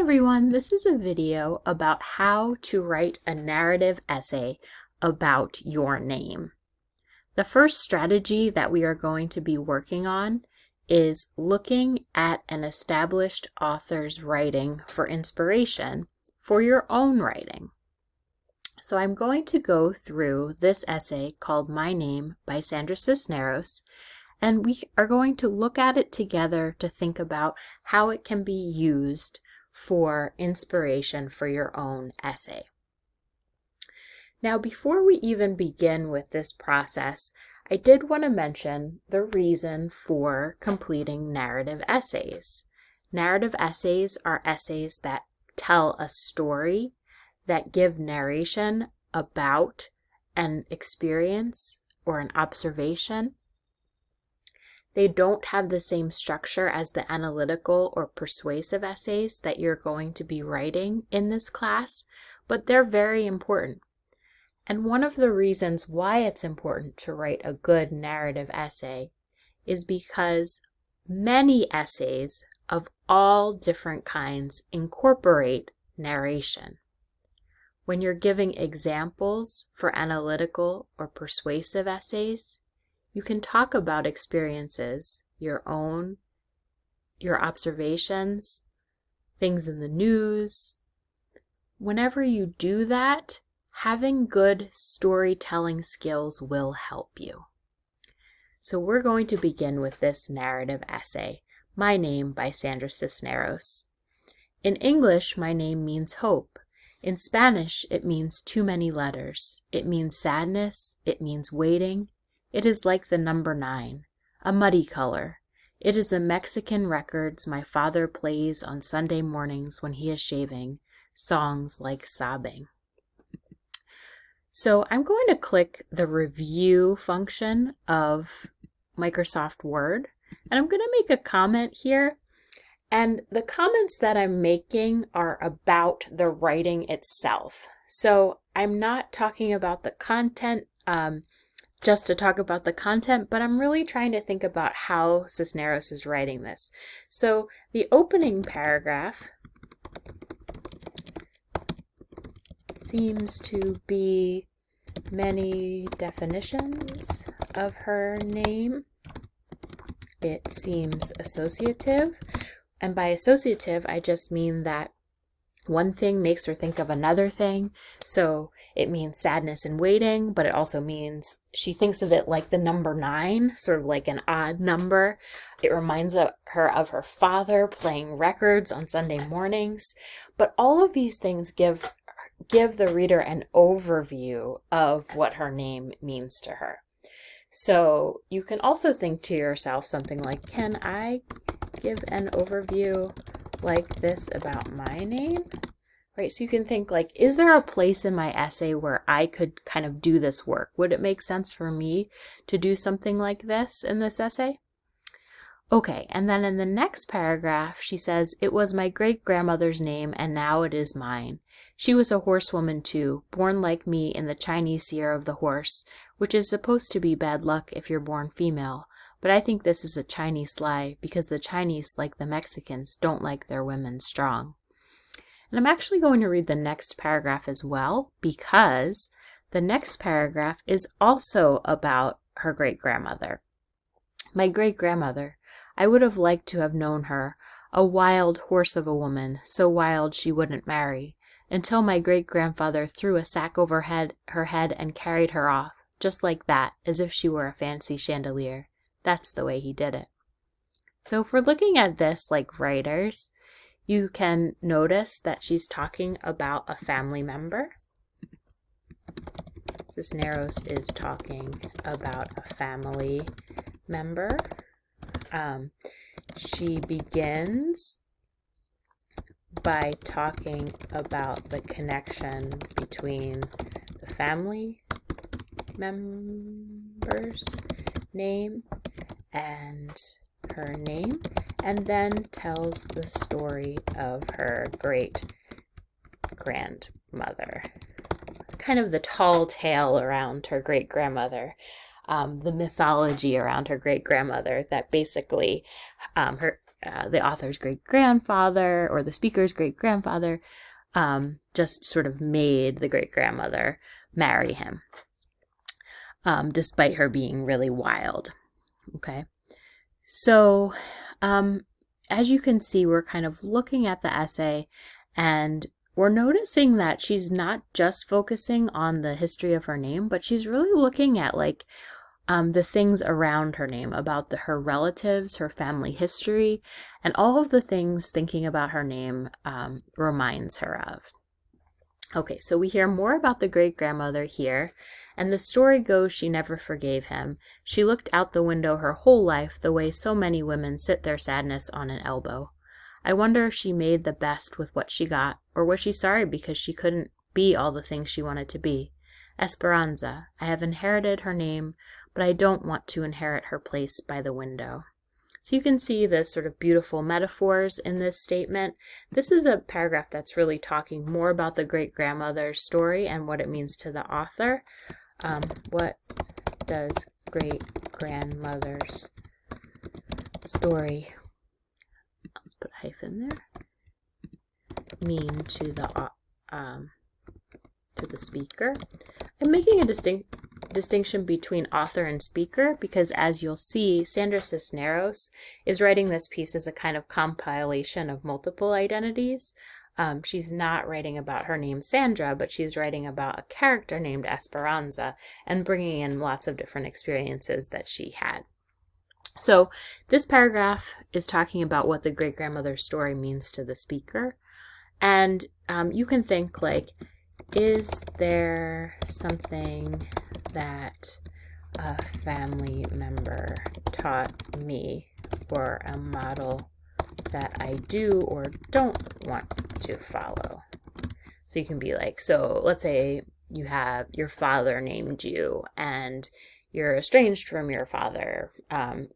everyone, this is a video about how to write a narrative essay about your name. The first strategy that we are going to be working on is looking at an established author's writing for inspiration for your own writing. So I'm going to go through this essay called My Name by Sandra Cisneros, and we are going to look at it together to think about how it can be used for inspiration for your own essay. Now, before we even begin with this process, I did want to mention the reason for completing narrative essays. Narrative essays are essays that tell a story, that give narration about an experience or an observation. They don't have the same structure as the analytical or persuasive essays that you're going to be writing in this class, but they're very important. And one of the reasons why it's important to write a good narrative essay is because many essays of all different kinds incorporate narration. When you're giving examples for analytical or persuasive essays, you can talk about experiences, your own, your observations, things in the news. Whenever you do that, having good storytelling skills will help you. So we're going to begin with this narrative essay, My Name by Sandra Cisneros. In English, my name means hope. In Spanish, it means too many letters. It means sadness. It means waiting. It is like the number 9, a muddy color. It is the Mexican records my father plays on Sunday mornings when he is shaving, songs like sobbing. So I'm going to click the review function of Microsoft Word, and I'm going to make a comment here. And the comments that I'm making are about the writing itself. So I'm not talking about the content just to talk about the content, but I'm really trying to think about how Cisneros is writing this. So the opening paragraph seems to be many definitions of her name. It seems associative, and by associative, I just mean that one thing makes her think of another thing. So it means sadness and waiting, but it also means she thinks of it like the number 9, sort of like an odd number. It reminds her of her father playing records on Sunday mornings. But all of these things give the reader an overview of what her name means to her. So you can also think to yourself something like, can I give an overview like this about my name? Right, so you can think like, is there a place in my essay where I could kind of do this work? Would it make sense for me to do something like this in this essay? Okay, and then in the next paragraph, she says, it was my great-grandmother's name, and now it is mine. She was a horsewoman too, born like me in the Chinese year of the horse, which is supposed to be bad luck if you're born female. But I think this is a Chinese lie, because the Chinese, like the Mexicans, don't like their women strong. And I'm actually going to read the next paragraph as well, because the next paragraph is also about her great-grandmother. My great-grandmother, I would have liked to have known her, a wild horse of a woman, so wild she wouldn't marry, until my great-grandfather threw a sack over her head and carried her off, just like that, as if she were a fancy chandelier. That's the way he did it. So if we're looking at this like writers, you can notice that she's talking about a family member. Cisneros is talking about a family member. She begins by talking about the connection between the family member's name and her name, and then tells the story of her great-grandmother. Kind of the tall tale around her great-grandmother, the mythology around her great-grandmother, that basically the author's great-grandfather or the speaker's great-grandfather just sort of made the great-grandmother marry him, despite her being really wild. Okay, so as you can see, we're kind of looking at the essay, and we're noticing that she's not just focusing on the history of her name, but she's really looking at like the things around her name, about her relatives, her family history, and all of the things thinking about her name reminds her of. Okay, so we hear more about the great-grandmother here, and the story goes she never forgave him. She looked out the window her whole life the way so many women sit their sadness on an elbow. I wonder if she made the best with what she got, or was she sorry because she couldn't be all the things she wanted to be? Esperanza, I have inherited her name, but I don't want to inherit her place by the window. So you can see the sort of beautiful metaphors in this statement. This is a paragraph that's really talking more about the great-grandmother's story and what it means to the author. What does great-grandmother's story, let's put a hyphen there, mean to the speaker? I'm making a distinction between author and speaker because, as you'll see, Sandra Cisneros is writing this piece as a kind of compilation of multiple identities. She's not writing about her name Sandra, but she's writing about a character named Esperanza and bringing in lots of different experiences that she had. So this paragraph is talking about what the great-grandmother's story means to the speaker. And you can think like, is there something that a family member taught me, or a model that I do or don't want to follow? So you can be like, so let's say you have your father named you and you're estranged from your father.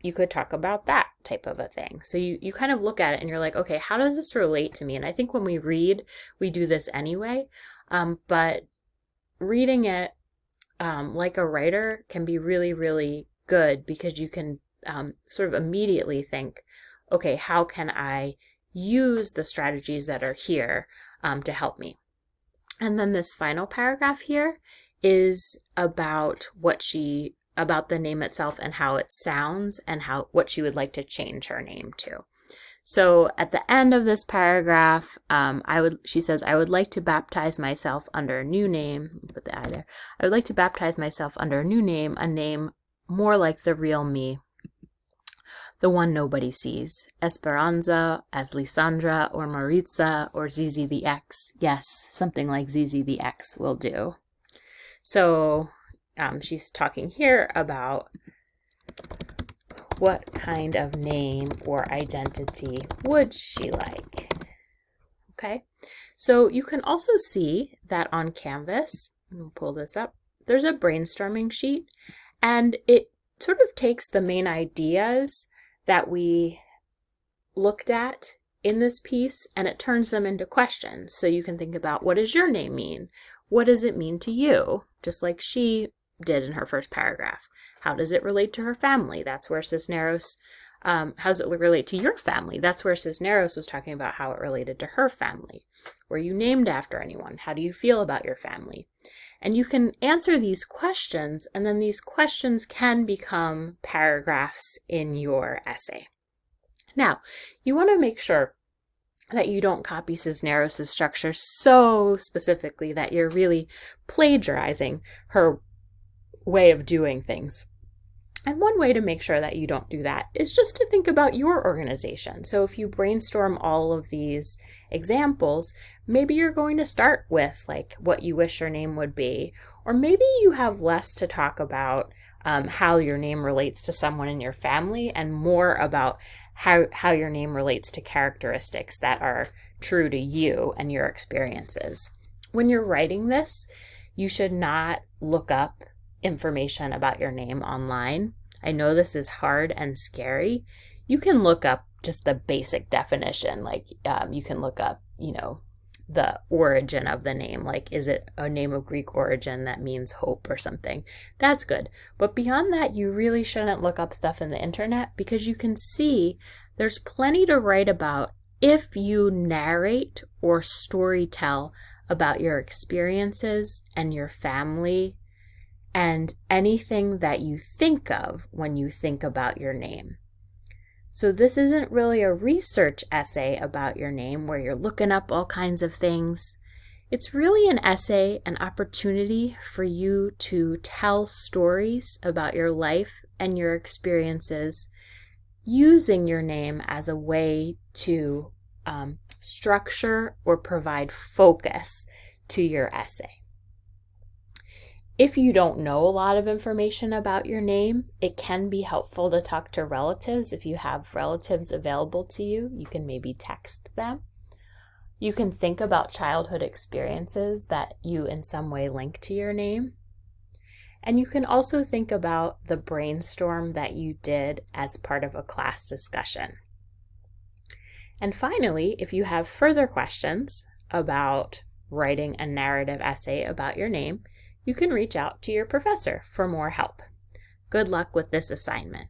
You could talk about that type of a thing. So you kind of look at it and you're like, okay, how does this relate to me? And I think when we read, we do this anyway. But reading it like a writer can be really, really good because you can sort of immediately think, okay, how can I use the strategies that are here to help me? And then this final paragraph here is about about the name itself and how it sounds and what she would like to change her name to. So at the end of this paragraph, she says, I would like to baptize myself under a new name. Put the I there. I would like to baptize myself under a new name, a name more like the real me, the one nobody sees. Esperanza, as Lysandra, or Maritza, or Zizi the X. Yes, something like Zizi the X will do. So she's talking here about what kind of name or identity would she like? Okay, so you can also see that on Canvas, we'll pull this up, there's a brainstorming sheet, and it sort of takes the main ideas that we looked at in this piece and it turns them into questions. So you can think about, what does your name mean? What does it mean to you? Just like she did in her first paragraph. How does it relate to her family? That's where Cisneros, how does it relate to your family? That's where Cisneros was talking about how it related to her family. Were you named after anyone? How do you feel about your family? And you can answer these questions, and then these questions can become paragraphs in your essay. Now, you want to make sure that you don't copy Cisneros' structure so specifically that you're really plagiarizing her way of doing things. And one way to make sure that you don't do that is just to think about your organization. So if you brainstorm all of these examples, maybe you're going to start with like what you wish your name would be, or maybe you have less to talk about how your name relates to someone in your family and more about how your name relates to characteristics that are true to you and your experiences. When you're writing this, you should not look up information about your name online. I know this is hard and scary. You can look up just the basic definition, like you can look up, the origin of the name, like is it a name of Greek origin that means hope or something? That's good. But beyond that, you really shouldn't look up stuff in the internet because you can see There's plenty to write about if you narrate or storytell about your experiences and your family and anything that you think of when you think about your name. So this isn't really a research essay about your name where you're looking up all kinds of things. It's really an essay, an opportunity for you to tell stories about your life and your experiences using your name as a way to structure or provide focus to your essay. If you don't know a lot of information about your name, it can be helpful to talk to relatives. If you have relatives available to you, you can maybe text them. You can think about childhood experiences that you in some way link to your name. And you can also think about the brainstorm that you did as part of a class discussion. And finally, if you have further questions about writing a narrative essay about your name, you can reach out to your professor for more help. Good luck with this assignment.